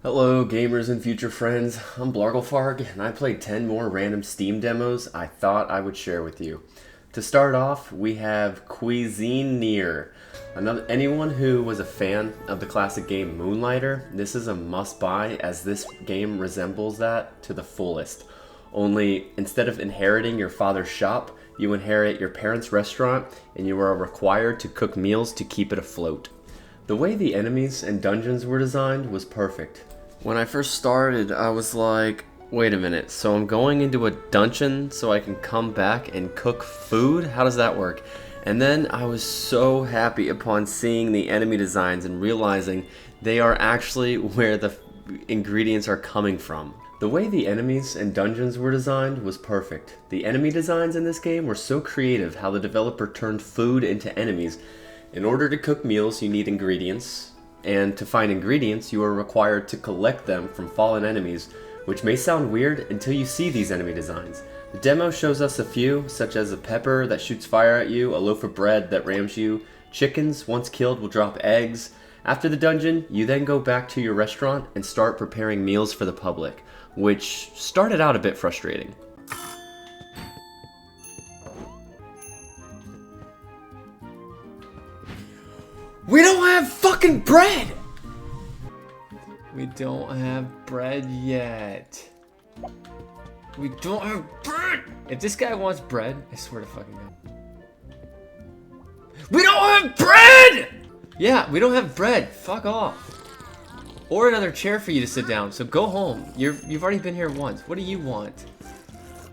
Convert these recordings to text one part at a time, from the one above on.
Hello gamers and future friends, I'm Blarglefarg and I played 10 more random Steam demos I thought I would share with you. To start off, we have Cuisineer. Anyone who was a fan of the classic game Moonlighter, this is a must-buy as this game resembles that to the fullest. Only instead of inheriting your father's shop, you inherit your parents' restaurant and you are required to cook meals to keep it afloat. The way the enemies and dungeons were designed was perfect. When I first started, I was like, wait a minute, so I'm going into a dungeon so I can come back and cook food? How does that work? And then I was so happy upon seeing the enemy designs and realizing they are actually where the ingredients are coming from. The way the enemies and dungeons were designed was perfect. The enemy designs in this game were so creative how the developer turned food into enemies. In order to cook meals, you need ingredients. And to find ingredients, you are required to collect them from fallen enemies, which may sound weird until you see these enemy designs. The demo shows us a few, such as a pepper that shoots fire at you, a loaf of bread that rams you, chickens, once killed, will drop eggs. After the dungeon, you then go back to your restaurant and start preparing meals for the public, which started out a bit frustrating. We don't have fucking bread! We don't have bread yet. We don't have bread! If this guy wants bread, I swear to fucking God. We don't have bread! Yeah, we don't have bread. Fuck off. Or another chair for you to sit down, so go home. You've already been here once. What do you want?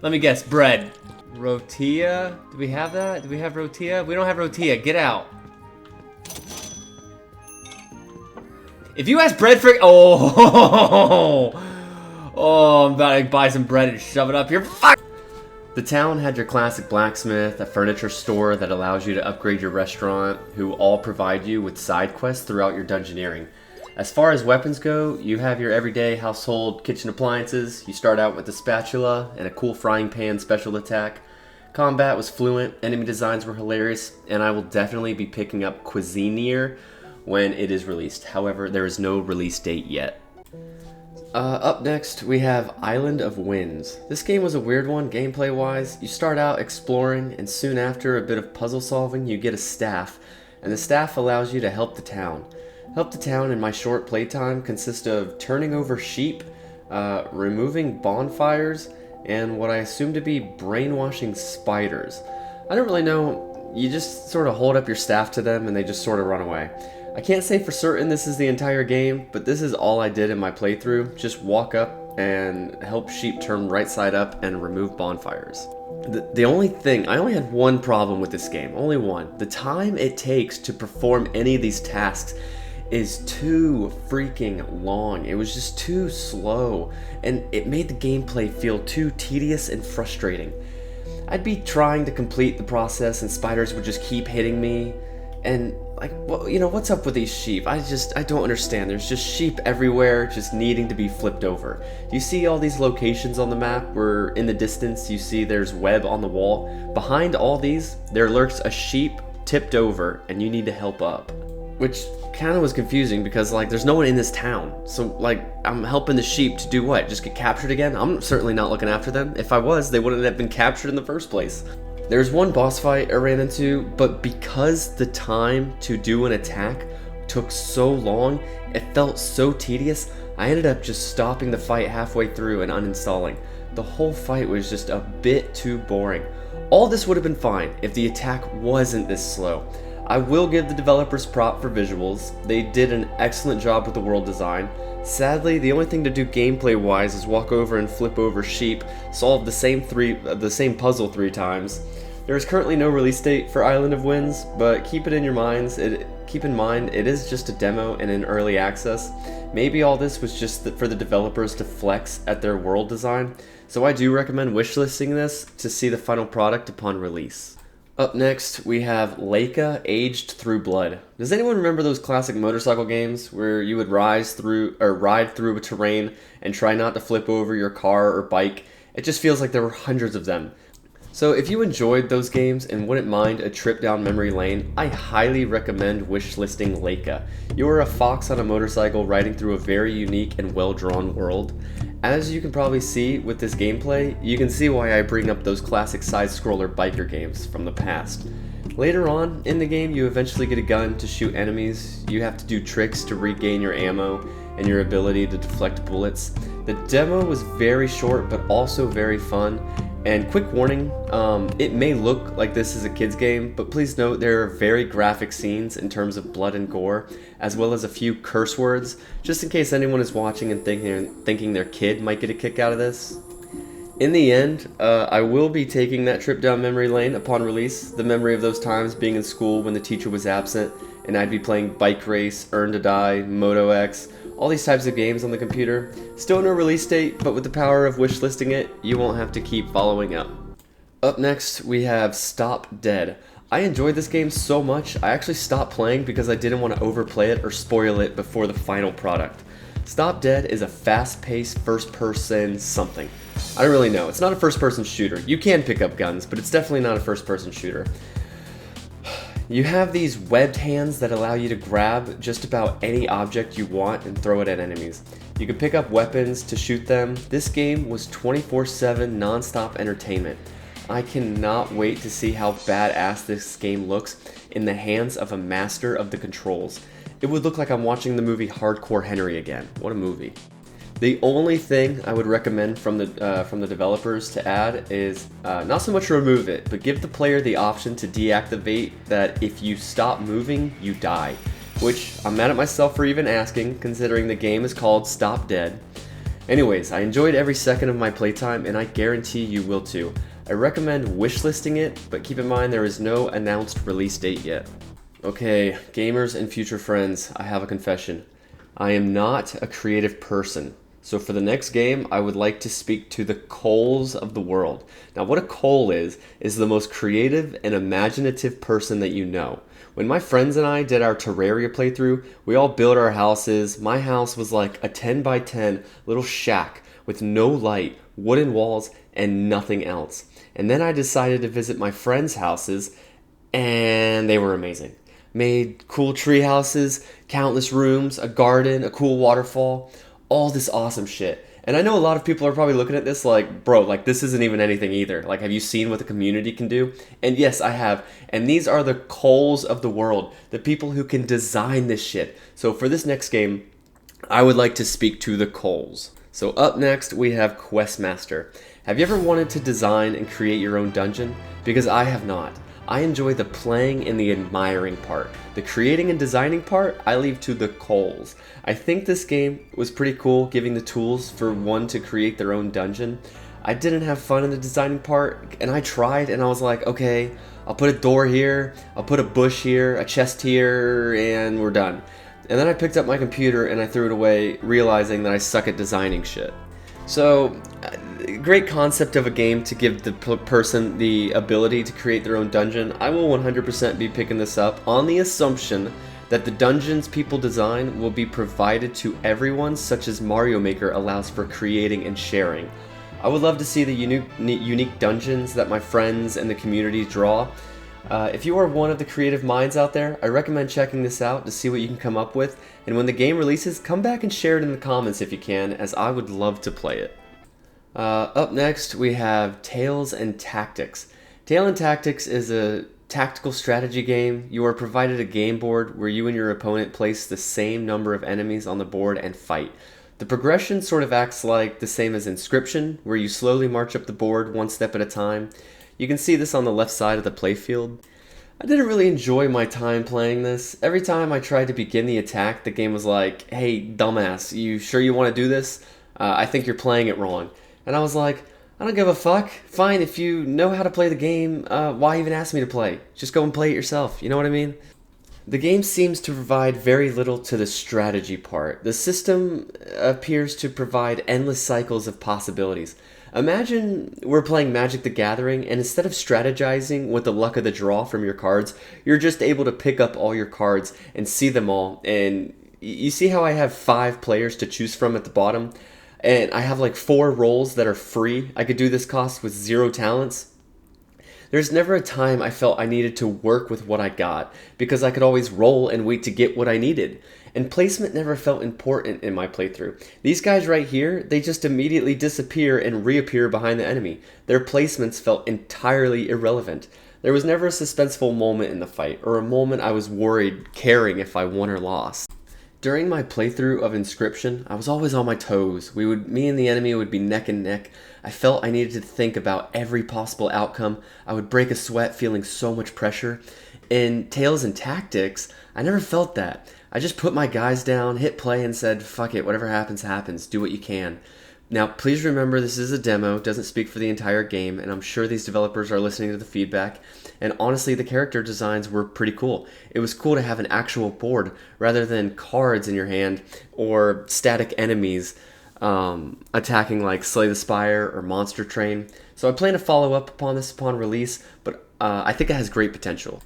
Let me guess, bread. Rotilla? Do we have that? Do we have rotilla? We don't have rotilla. Get out. If you ask bread for oh, I'm about to buy some bread and shove it up here. Fuck. The town had your classic blacksmith, a furniture store that allows you to upgrade your restaurant, who all provide you with side quests throughout your dungeoneering. As far as weapons go, you have your everyday household kitchen appliances. You start out with a spatula and a cool frying pan special attack. Combat was fluent, enemy designs were hilarious, and I will definitely be picking up Cuisineer when it is released. However, there is no release date yet. Up next, we have Island of Winds. This game was a weird one, gameplay-wise. You start out exploring, and soon after a bit of puzzle solving, you get a staff, and the staff allows you to help the town. Help the town in my short playtime consists of turning over sheep, removing bonfires, and what I assume to be brainwashing spiders. I don't really know, you just sort of hold up your staff to them and they just sort of run away. I can't say for certain this is the entire game, but this is all I did in my playthrough. Just walk up and help sheep turn right side up and remove bonfires. The only thing, I only had one problem with this game, only one. The time it takes to perform any of these tasks is too freaking long. It was just too slow, and it made the gameplay feel too tedious and frustrating. I'd be trying to complete the process and spiders would just keep hitting me. And like, well, you know, what's up with these sheep? I don't understand. There's just sheep everywhere just needing to be flipped over. You see all these locations on the map where in the distance you see there's web on the wall. Behind all these, there lurks a sheep tipped over and you need to help up. Which kind of was confusing because like there's no one in this town. So like I'm helping the sheep to do what? Just get captured again? I'm certainly not looking after them. If I was, they wouldn't have been captured in the first place. There's one boss fight I ran into, but because the time to do an attack took so long, it felt so tedious, I ended up just stopping the fight halfway through and uninstalling. The whole fight was just a bit too boring. All this would have been fine if the attack wasn't this slow. I will give the developers prop for visuals. They did an excellent job with the world design. Sadly, the only thing to do gameplay wise is walk over and flip over sheep, solve the same puzzle 3 times. There is currently no release date for Island of Winds, but keep in mind it is just a demo and in early access. Maybe all this was just for the developers to flex at their world design, so I do recommend wishlisting this to see the final product upon release. Up next, we have Laika Aged Through Blood. Does anyone remember those classic motorcycle games where you would ride through a terrain and try not to flip over your car or bike? It just feels like there were hundreds of them. So if you enjoyed those games and wouldn't mind a trip down memory lane, I highly recommend wishlisting Laika. You are a fox on a motorcycle riding through a very unique and well-drawn world. As you can probably see with this gameplay, you can see why I bring up those classic side-scroller biker games from the past. Later on in the game, you eventually get a gun to shoot enemies, you have to do tricks to regain your ammo and your ability to deflect bullets. The demo was very short but also very fun. And quick warning, it may look like this is a kid's game, but please note there are very graphic scenes in terms of blood and gore, as well as a few curse words, just in case anyone is watching and thinking their kid might get a kick out of this. In the end, I will be taking that trip down memory lane upon release, the memory of those times being in school when the teacher was absent, and I'd be playing Bike Race, Earn to Die, Moto X, all these types of games on the computer. Still no release date, but with the power of wishlisting it, you won't have to keep following up. Up next, we have Stop Dead. I enjoyed this game so much, I actually stopped playing because I didn't want to overplay it or spoil it before the final product. Stop Dead is a fast-paced first-person something. I don't really know. It's not a first-person shooter. You can pick up guns, but it's definitely not a first-person shooter. You have these webbed hands that allow you to grab just about any object you want and throw it at enemies. You can pick up weapons to shoot them. This game was 24/7 non-stop entertainment. I cannot wait to see how badass this game looks in the hands of a master of the controls. It would look like I'm watching the movie Hardcore Henry again. What a movie. The only thing I would recommend from the developers to add is not so much remove it, but give the player the option to deactivate that if you stop moving, you die. Which I'm mad at myself for even asking, considering the game is called Stop Dead. Anyways, I enjoyed every second of my playtime, and I guarantee you will too. I recommend wishlisting it, but keep in mind there is no announced release date yet. Okay, gamers and future friends, I have a confession. I am not a creative person. So for the next game, I would like to speak to the Coles of the world. Now what a Cole is the most creative and imaginative person that you know. When my friends and I did our Terraria playthrough, we all built our houses. My house was like a 10 by 10 little shack with no light, wooden walls, and nothing else. And then I decided to visit my friends' houses, and they were amazing. Made cool tree houses, countless rooms, a garden, a cool waterfall, all this awesome shit. And I know a lot of people are probably looking at this like, bro, like this isn't even anything either. Like, have you seen what the community can do? And yes, I have. And these are the Coles of the world, the people who can design this shit. So for this next game, I would like to speak to the Coles. So up next, we have Questmaster. Have you ever wanted to design and create your own dungeon? Because I have not. I enjoy the playing and the admiring part. The creating and designing part, I leave to the Coles. I think this game was pretty cool, giving the tools for one to create their own dungeon. I didn't have fun in the designing part, and I tried, and I was like, okay, I'll put a door here, I'll put a bush here, a chest here, and we're done. And then I picked up my computer and I threw it away, realizing that I suck at designing shit. So, great concept of a game to give the person the ability to create their own dungeon. I will 100% be picking this up on the assumption that the dungeons people design will be provided to everyone, such as Mario Maker allows for creating and sharing. I would love to see the unique dungeons that my friends and the community draw. If you are one of the creative minds out there, I recommend checking this out to see what you can come up with, and when the game releases, come back and share it in the comments if you can, as I would love to play it. Up next, we have Tales and Tactics. Tales and Tactics is a tactical strategy game. You are provided a game board where you and your opponent place the same number of enemies on the board and fight. The progression sort of acts like the same as Inscription, where you slowly march up the board one step at a time. You can see this on the left side of the playfield. I didn't really enjoy my time playing this. Every time I tried to begin the attack, the game was like, hey, dumbass, you sure you want to do this? I think you're playing it wrong. And I was like, I don't give a fuck. Fine, if you know how to play the game, why even ask me to play? Just go and play it yourself, you know what I mean? The game seems to provide very little to the strategy part. The system appears to provide endless cycles of possibilities. Imagine we're playing Magic the Gathering, and instead of strategizing with the luck of the draw from your cards, you're just able to pick up all your cards and see them all. And you see how I have 5 players to choose from at the bottom? And I have like 4 roles that are free. I could do this cost with 0 talents. There's never a time I felt I needed to work with what I got, because I could always roll and wait to get what I needed. And placement never felt important in my playthrough. These guys right here, they just immediately disappear and reappear behind the enemy. Their placements felt entirely irrelevant. There was never a suspenseful moment in the fight, or a moment I was worried, caring if I won or lost. During my playthrough of Inscription, I was always on my toes. Me and the enemy would be neck and neck. I felt I needed to think about every possible outcome. I would break a sweat feeling so much pressure. In Tales and Tactics, I never felt that. I just put my guys down, hit play, and said, fuck it, whatever happens, happens. Do what you can. Now, please remember this is a demo, doesn't speak for the entire game, and I'm sure these developers are listening to the feedback. And honestly, the character designs were pretty cool. It was cool to have an actual board rather than cards in your hand or static enemies attacking like Slay the Spire or Monster Train. So I plan to follow up upon this upon release, but I think it has great potential.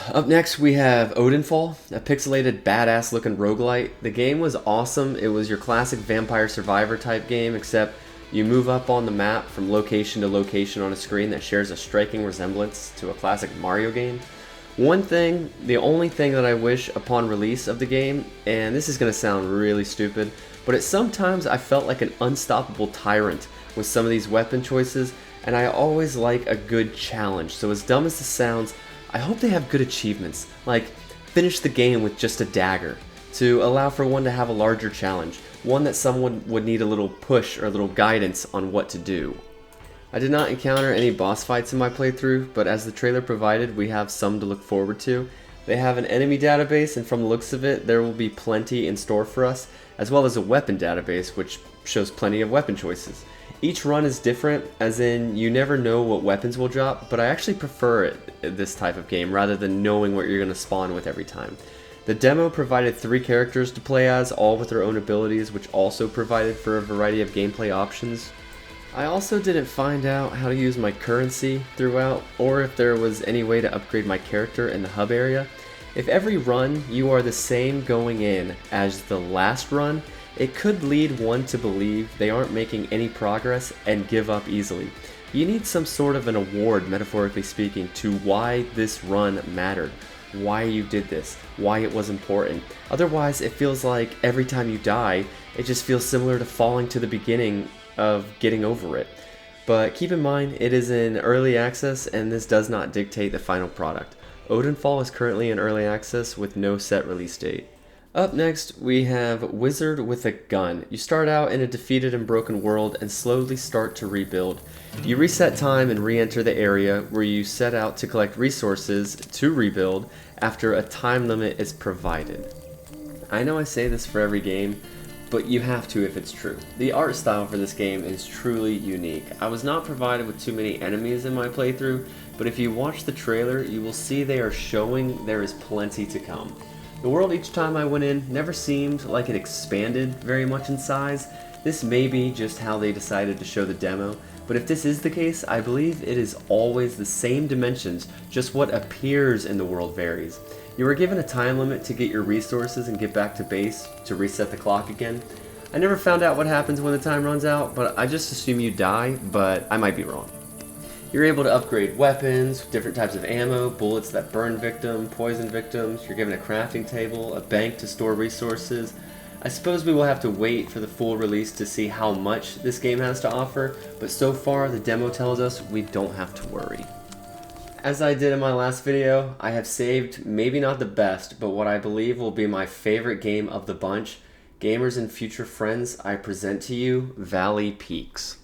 Up next, we have Odinfall, a pixelated, badass-looking roguelite. The game was awesome. It was your classic vampire survivor type game, except you move up on the map from location to location on a screen that shares a striking resemblance to a classic Mario game. The only thing that I wish upon release of the game, and this is going to sound really stupid, but sometimes I felt like an unstoppable tyrant with some of these weapon choices, and I always like a good challenge. So as dumb as this sounds, I hope they have good achievements, like finish the game with just a dagger, to allow for one to have a larger challenge, one that someone would need a little push or a little guidance on what to do. I did not encounter any boss fights in my playthrough, but as the trailer provided, we have some to look forward to. They have an enemy database, and from the looks of it, there will be plenty in store for us, as well as a weapon database, which shows plenty of weapon choices. Each run is different, as in you never know what weapons will drop, but I actually prefer this type of game rather than knowing what you're going to spawn with every time. The demo provided 3 characters to play as, all with their own abilities, which also provided for a variety of gameplay options. I also didn't find out how to use my currency throughout, or if there was any way to upgrade my character in the hub area. If every run you are the same going in as the last run, it could lead one to believe they aren't making any progress and give up easily. You need some sort of an award, metaphorically speaking, to why this run mattered, why you did this, why it was important. Otherwise, it feels like every time you die, it just feels similar to falling to the beginning of getting over it. But keep in mind, it is in early access and this does not dictate the final product. Odinfall is currently in early access with no set release date. Up next, we have Wizard with a Gun. You start out in a defeated and broken world and slowly start to rebuild. You reset time and re-enter the area where you set out to collect resources to rebuild after a time limit is provided. I know I say this for every game, but you have to if it's true. The art style for this game is truly unique. I was not provided with too many enemies in my playthrough, but if you watch the trailer, you will see they are showing there is plenty to come. The world each time I went in never seemed like it expanded very much in size. This may be just how they decided to show the demo, but if this is the case, I believe it is always the same dimensions, just what appears in the world varies. You are given a time limit to get your resources and get back to base to reset the clock again. I never found out what happens when the time runs out, but I just assume you die, but I might be wrong. You're able to upgrade weapons, different types of ammo, bullets that burn poison victims. You're given a crafting table, a bank to store resources. I suppose we will have to wait for the full release to see how much this game has to offer, but so far the demo tells us we don't have to worry. As I did in my last video, I have saved maybe not the best, but what I believe will be my favorite game of the bunch. Gamers and future friends, I present to you Valley Peaks.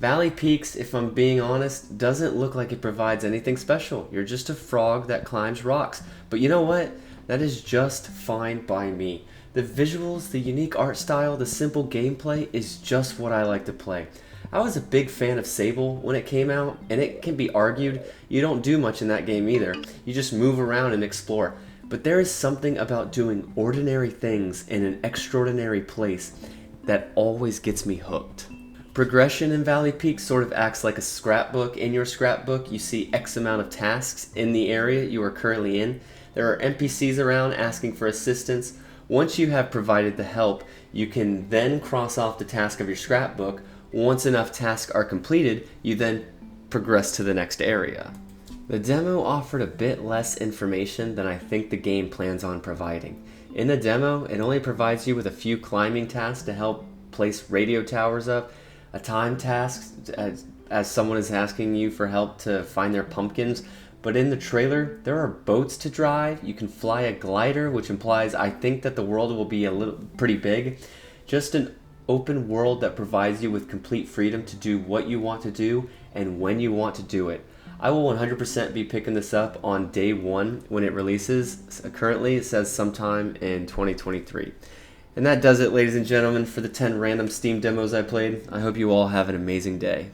Valley Peaks, if I'm being honest, doesn't look like it provides anything special. You're just a frog that climbs rocks. But you know what? That is just fine by me. The visuals, the unique art style, the simple gameplay is just what I like to play. I was a big fan of Sable when it came out, and it can be argued you don't do much in that game either. You just move around and explore. But there is something about doing ordinary things in an extraordinary place that always gets me hooked. Progression in Valley Peak sort of acts like a scrapbook. In your scrapbook, you see X amount of tasks in the area you are currently in. There are NPCs around asking for assistance. Once you have provided the help, you can then cross off the task of your scrapbook. Once enough tasks are completed, you then progress to the next area. The demo offered a bit less information than I think the game plans on providing. In the demo, it only provides you with a few climbing tasks to help place radio towers up, a time task as someone is asking you for help to find their pumpkins. But in the trailer, there are boats to drive. You can fly a glider, which implies I think that the world will be pretty big. Just an open world that provides you with complete freedom to do what you want to do and when you want to do it. I will 100% be picking this up on day one when it releases. Currently, it says sometime in 2023. And that does it, ladies and gentlemen, for the 10 random Steam demos I played. I hope you all have an amazing day.